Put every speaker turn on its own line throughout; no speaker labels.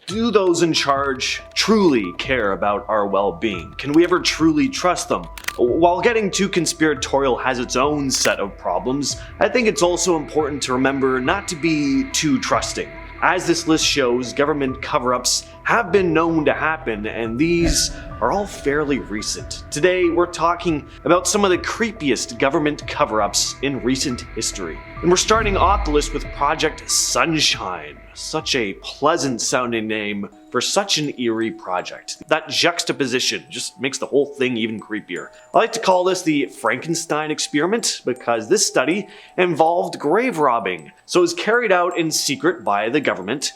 Do those in charge truly care about our well-being? Can we ever truly trust them? While getting too conspiratorial has its own set of problems, I think it's also important to remember not to be too trusting. As this list shows, government cover-ups have been known to happen, and these are all fairly recent. Today, we're talking about some of the creepiest government cover-ups in recent history. And we're starting off the list with Project Sunshine. Such a pleasant sounding name for such an eerie project. That juxtaposition just makes the whole thing even creepier. I like to call this the Frankenstein experiment because this study involved grave robbing. So it was carried out in secret by the government,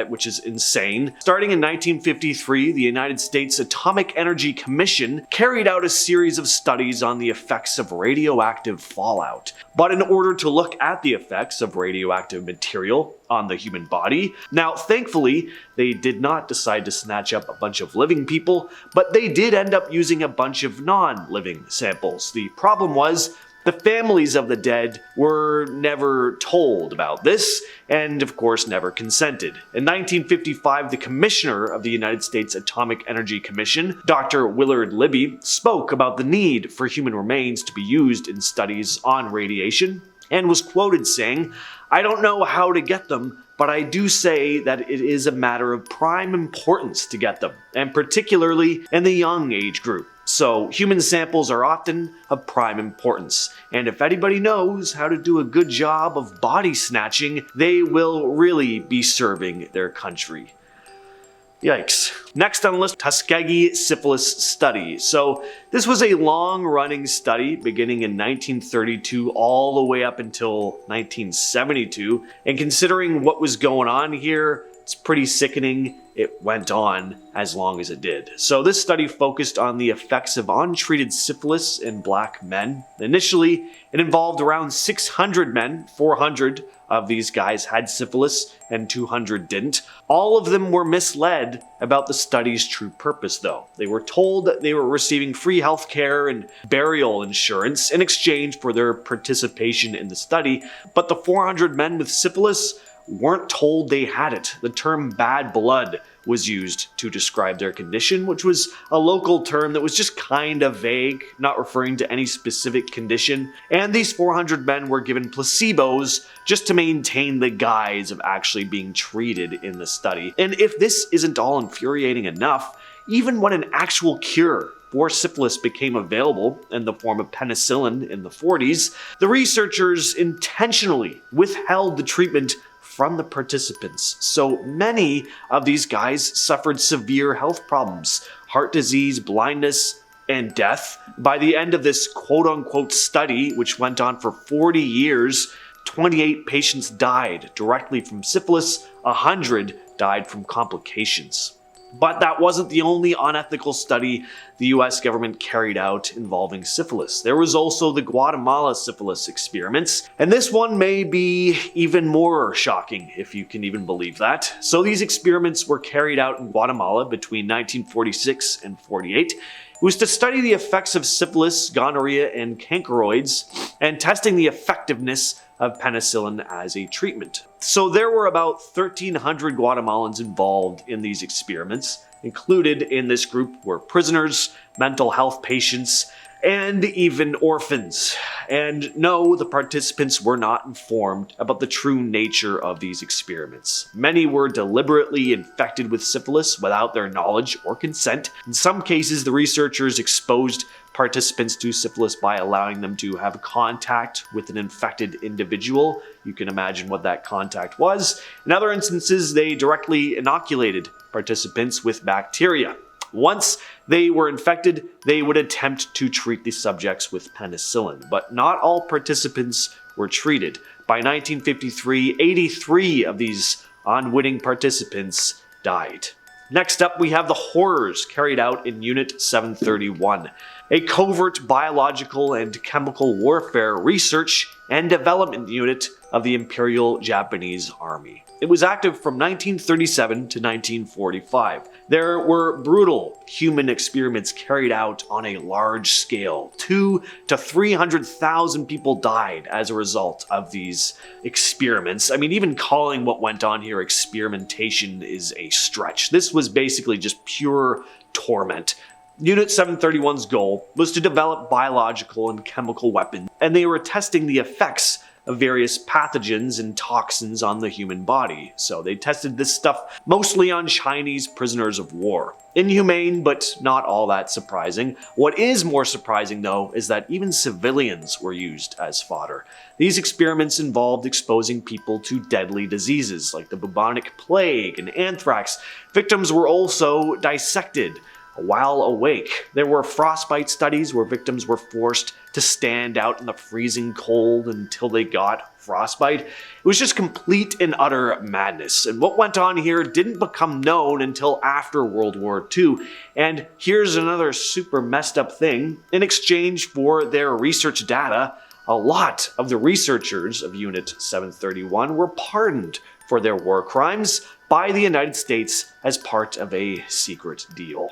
which is insane. Starting in 1953, the United States Atomic Energy Commission carried out a series of studies on the effects of radioactive fallout. But in order to look at the effects of radioactive material on the human body, now thankfully they did not decide to snatch up a bunch of living people, but they did end up using a bunch of non-living samples. The problem was the families of the dead were never told about this, and of course never consented. In 1955, the commissioner of the United States Atomic Energy Commission, Dr. Willard Libby, spoke about the need for human remains to be used in studies on radiation, and was quoted saying, "I don't know how to get them, but I do say that it is a matter of prime importance to get them, and particularly in the young age group. So human samples are often of prime importance, and if anybody knows how to do a good job of body snatching, they will really be serving their country." Yikes. Next on the list, Tuskegee Syphilis Study. So this was a long-running study beginning in 1932 all the way up until 1972. And considering what was going on here, it's pretty sickening it went on as long as it did. So this study focused on the effects of untreated syphilis in black men. Initially, it involved around 600 men. 400 of these guys had syphilis and 200 didn't. All of them were misled about the study's true purpose though. They were told that they were receiving free healthcare and burial insurance in exchange for their participation in the study, but the 400 men with syphilis weren't told they had it. The term bad blood was used to describe their condition, which was a local term that was just kind of vague, not referring to any specific condition. And these 400 men were given placebos just to maintain the guise of actually being treated in the study. And if this isn't all infuriating enough, even when an actual cure for syphilis became available in the form of penicillin in the 40s, the researchers intentionally withheld the treatment from the participants. So many of these guys suffered severe health problems, heart disease, blindness, and death. By the end of this quote-unquote study, which went on for 40 years, 28 patients died directly from syphilis, 100 died from complications. But that wasn't the only unethical study the US government carried out involving syphilis. There was also the Guatemala Syphilis Experiments, and this one may be even more shocking, if you can even believe that. So these experiments were carried out in Guatemala between 1946 and 48. It was to study the effects of syphilis, gonorrhea, and cankeroids, and testing the effectiveness of penicillin as a treatment. So there were about 1,300 Guatemalans involved in these experiments. Included in this group were prisoners, mental health patients, and even orphans. And no, the participants were not informed about the true nature of these experiments. Many were deliberately infected with syphilis without their knowledge or consent. In some cases, the researchers exposed participants to syphilis by allowing them to have contact with an infected individual. You can imagine what that contact was. In other instances, they directly inoculated participants with bacteria. Once they were infected, they would attempt to treat the subjects with penicillin, but not all participants were treated. By 1953, 83 of these unwitting participants died. Next up, we have the horrors carried out in Unit 731, a covert biological and chemical warfare research and development unit of the Imperial Japanese Army. It was active from 1937 to 1945. There were brutal human experiments carried out on a large scale. 200,000 to 300,000 people died as a result of these experiments. I mean, even calling what went on here experimentation is a stretch. This was basically just pure torment. Unit 731's goal was to develop biological and chemical weapons, and they were testing the effects of various pathogens and toxins on the human body. So they tested this stuff mostly on Chinese prisoners of war. Inhumane, but not all that surprising. What is more surprising, though, is that even civilians were used as fodder. These experiments involved exposing people to deadly diseases like the bubonic plague and anthrax. Victims were also dissected while awake. There were frostbite studies where victims were forced to stand out in the freezing cold until they got frostbite. It was just complete and utter madness, and what went on here didn't become known until after World War II. And here's another super messed up thing. In exchange for their research data, a lot of the researchers of Unit 731 were pardoned for their war crimes by the United States as part of a secret deal.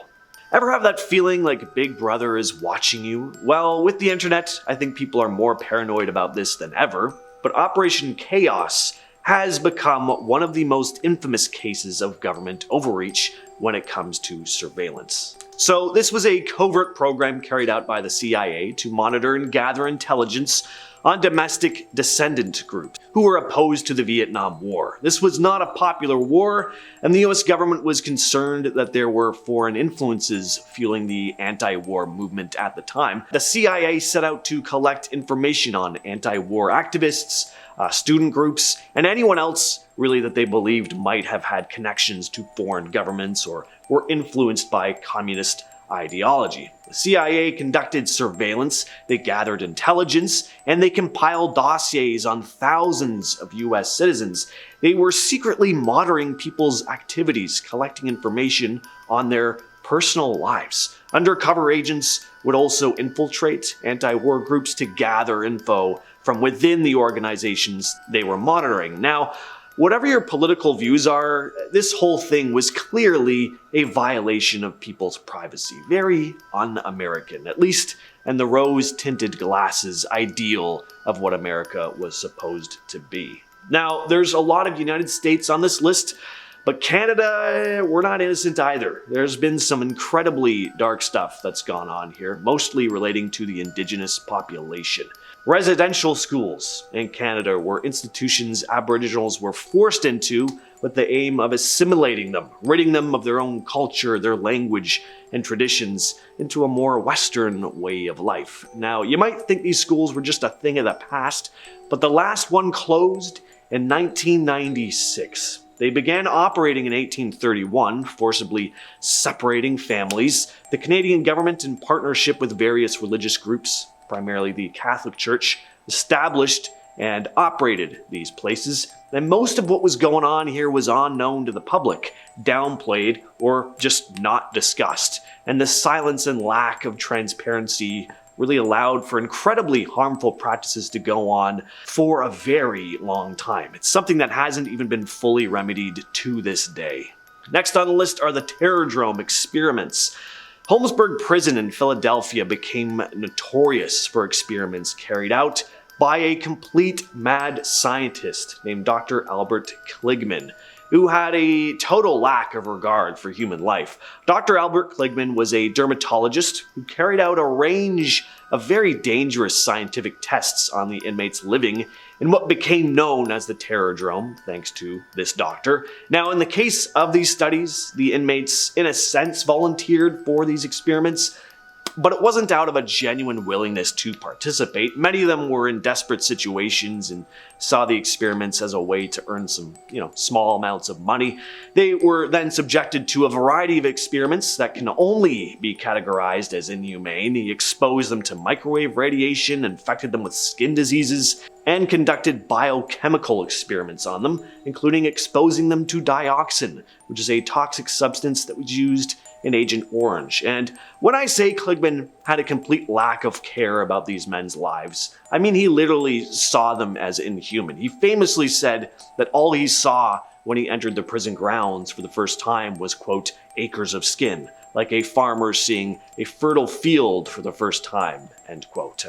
Ever have that feeling like Big Brother is watching you? Well, with the internet, I think people are more paranoid about this than ever, but Operation Chaos has become one of the most infamous cases of government overreach when it comes to surveillance. So this was a covert program carried out by the CIA to monitor and gather intelligence on domestic descendant groups who were opposed to the Vietnam War. This was not a popular war, and the US government was concerned that there were foreign influences fueling the anti-war movement at the time. The CIA set out to collect information on anti-war activists, student groups, and anyone else really that they believed might have had connections to foreign governments or were influenced by communist ideology. The CIA conducted surveillance, they gathered intelligence, and they compiled dossiers on thousands of US citizens. They were secretly monitoring people's activities, collecting information on their personal lives. Undercover agents would also infiltrate anti-war groups to gather info from within the organizations they were monitoring. Now, whatever your political views are, this whole thing was clearly a violation of people's privacy. Very un-American, at least in the rose-tinted glasses ideal of what America was supposed to be. Now, there's a lot of United States on this list, but Canada, we're not innocent either. There's been some incredibly dark stuff that's gone on here, mostly relating to the Indigenous population. Residential schools in Canada were institutions Aboriginals were forced into with the aim of assimilating them, ridding them of their own culture, their language, and traditions into a more Western way of life. Now, you might think these schools were just a thing of the past, but the last one closed in 1996. They began operating in 1831, forcibly separating families. The Canadian government, in partnership with various religious groups, primarily the Catholic Church, established and operated these places, and most of what was going on here was unknown to the public, downplayed, or just not discussed. And the silence and lack of transparency really allowed for incredibly harmful practices to go on for a very long time. It's something that hasn't even been fully remedied to this day. Next on the list are the Terrordome Experiments. Holmesburg Prison in Philadelphia became notorious for experiments carried out by a complete mad scientist named Dr. Albert Kligman, who had a total lack of regard for human life. Dr. Albert Kligman was a dermatologist who carried out a range of very dangerous scientific tests on the inmates living in what became known as the Terrordome, thanks to this doctor. Now, in the case of these studies, the inmates, in a sense, volunteered for these experiments, but it wasn't out of a genuine willingness to participate. Many of them were in desperate situations and saw the experiments as a way to earn some, small amounts of money. They were then subjected to a variety of experiments that can only be categorized as inhumane. He exposed them to microwave radiation, infected them with skin diseases, and conducted biochemical experiments on them, including exposing them to dioxin, which is a toxic substance that was used in Agent Orange. And when I say Kligman had a complete lack of care about these men's lives, I mean he literally saw them as inhuman. He famously said that all he saw when he entered the prison grounds for the first time was, quote, acres of skin, like a farmer seeing a fertile field for the first time, end quote.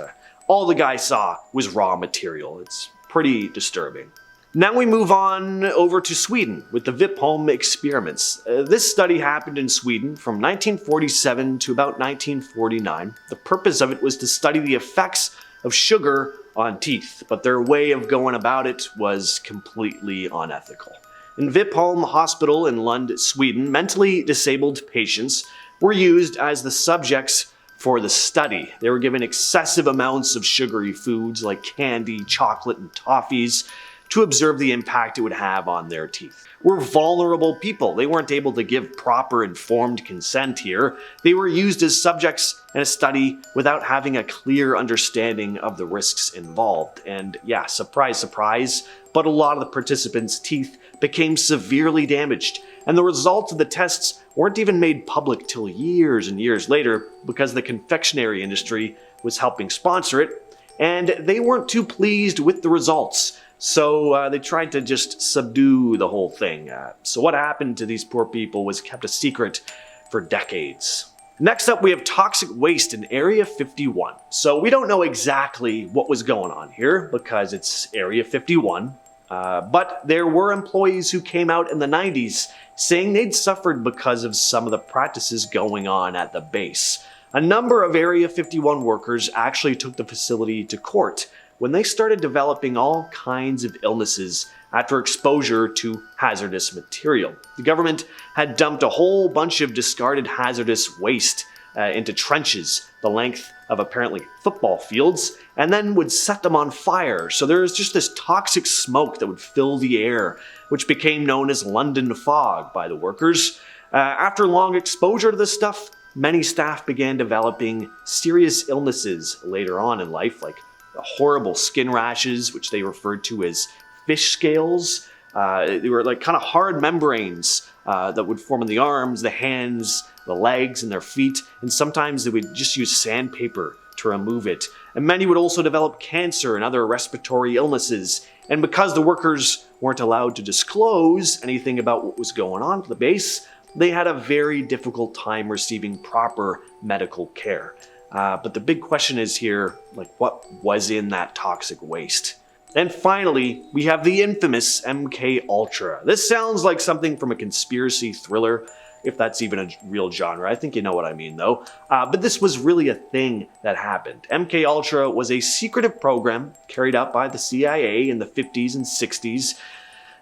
All the guy saw was raw material. It's pretty disturbing. Now we move on over to Sweden with the Vipeholm Experiments. This study happened in Sweden from 1947 to about 1949. The purpose of it was to study the effects of sugar on teeth, but their way of going about it was completely unethical. In Vipeholm Hospital in Lund, Sweden, mentally disabled patients were used as the subjects for the study. They were given excessive amounts of sugary foods like candy, chocolate, and toffees to observe the impact it would have on their teeth. Were vulnerable people. They weren't able to give proper informed consent here. They were used as subjects in a study without having a clear understanding of the risks involved. And yeah, surprise, surprise, but a lot of the participants' teeth became severely damaged, and the results of the tests weren't even made public till years and years later because the confectionery industry was helping sponsor it, and they weren't too pleased with the results. So they tried to just subdue the whole thing. So what happened to these poor people was kept a secret for decades. Next up, we have toxic waste in Area 51. So we don't know exactly what was going on here because it's Area 51. But there were employees who came out in the 90s saying they'd suffered because of some of the practices going on at the base. A number of Area 51 workers actually took the facility to court when they started developing all kinds of illnesses after exposure to hazardous material. The government had dumped a whole bunch of discarded hazardous waste into trenches the length of apparently football fields, and then would set them on fire. So there was just this toxic smoke that would fill the air, which became known as London fog by the workers. After long exposure to this stuff, many staff began developing serious illnesses later on in life, like horrible skin rashes, which they referred to as fish scales. They were like kind of hard membranes that would form in the arms, the hands, the legs, and their feet, and sometimes they would just use sandpaper to remove it. And many would also develop cancer and other respiratory illnesses. And because the workers weren't allowed to disclose anything about what was going on at the base, they had a very difficult time receiving proper medical care. But the big question is here, like, what was in that toxic waste? And finally, we have the infamous MKUltra. This sounds like something from a conspiracy thriller, if that's even a real genre. I think you know what I mean, though. But this was really a thing that happened. MKUltra was a secretive program carried out by the CIA in the 50s and 60s.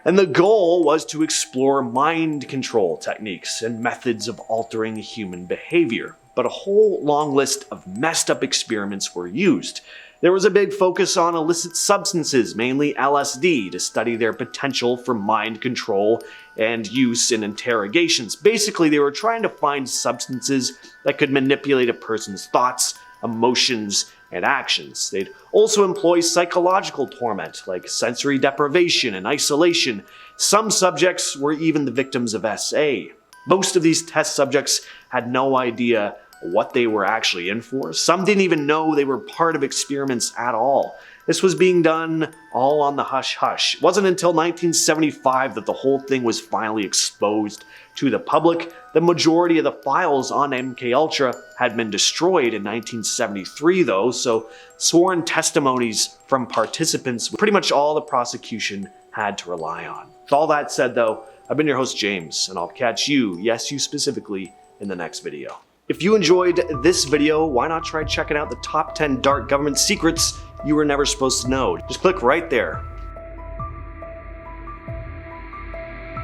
And the goal was to explore mind control techniques and methods of altering human behavior. But a whole long list of messed up experiments were used. There was a big focus on illicit substances, mainly LSD, to study their potential for mind control and use in interrogations. Basically, they were trying to find substances that could manipulate a person's thoughts, emotions, and actions. They'd also employ psychological torment, like sensory deprivation and isolation. Some subjects were even the victims of SA. Most of these test subjects had no idea what they were actually in for. Some didn't even know they were part of experiments at all. This was being done all on the hush-hush. It wasn't until 1975 that the whole thing was finally exposed to the public. The majority of the files on MKUltra had been destroyed in 1973 though, so sworn testimonies from participants were pretty much all the prosecution had to rely on. With all that said though, I've been your host James, and I'll catch you, yes you specifically, in the next video. If you enjoyed this video, why not try checking out the top 10 dark government secrets you were never supposed to know? Just click right there.